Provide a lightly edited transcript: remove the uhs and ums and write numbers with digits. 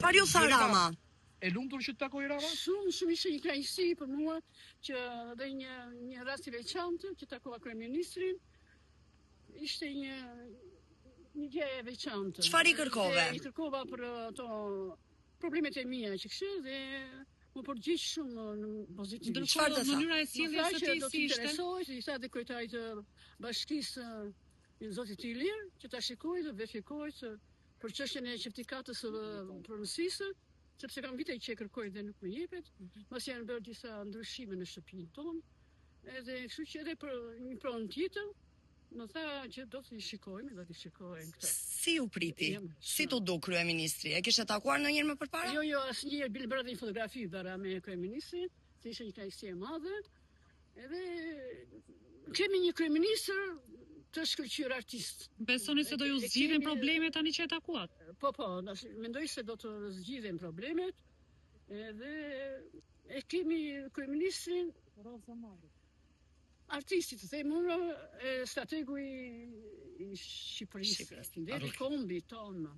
Çfarë ju tha Rama? E lumtur që të takoj Rama? Shumë ishte një kënaqësi për mua që dhe një rast i veçantë që takova kryeministrin. Ishte një gjë e veçantë. Çfarë i kërkove? I kërkova për ato problemet e mia që kishte dhe më përgjigj shumë pozitivisht. Çfarë të tha? Mënyra e sjelljes së tij si ishte? I tha dhe kryetarit të bashkisë zotit Ilir që ta shikoj dhe verifikoj për çështjen e certifikatës së pronësisë, sepse kam vite që e kërkoj dhe nuk më jepet, mos janë bërë disa ndryshime në shtëpinë tonë, edhe kështu që edhe për një pronë tjetër, më tha që do t'i shikojmë, këtë. Si u priti? Si t'u duk kryeministri? E kishe takuar ndonjëherë më përpara? Jo, asnjëherë bile bëra një fotografi bara me kryeministrin, se ishte një kënaqësi e madhe. Edhe kemi një kryeministër të shkëlqyer artist. Besoni se do ju zgjidhen problemet tani që e takuat? Po, mendoj se do të zgjidhen problemet. Edhe e kemi kryeministrin artistit, të them unë, strategu i Shqipërisë, i kombit tonë.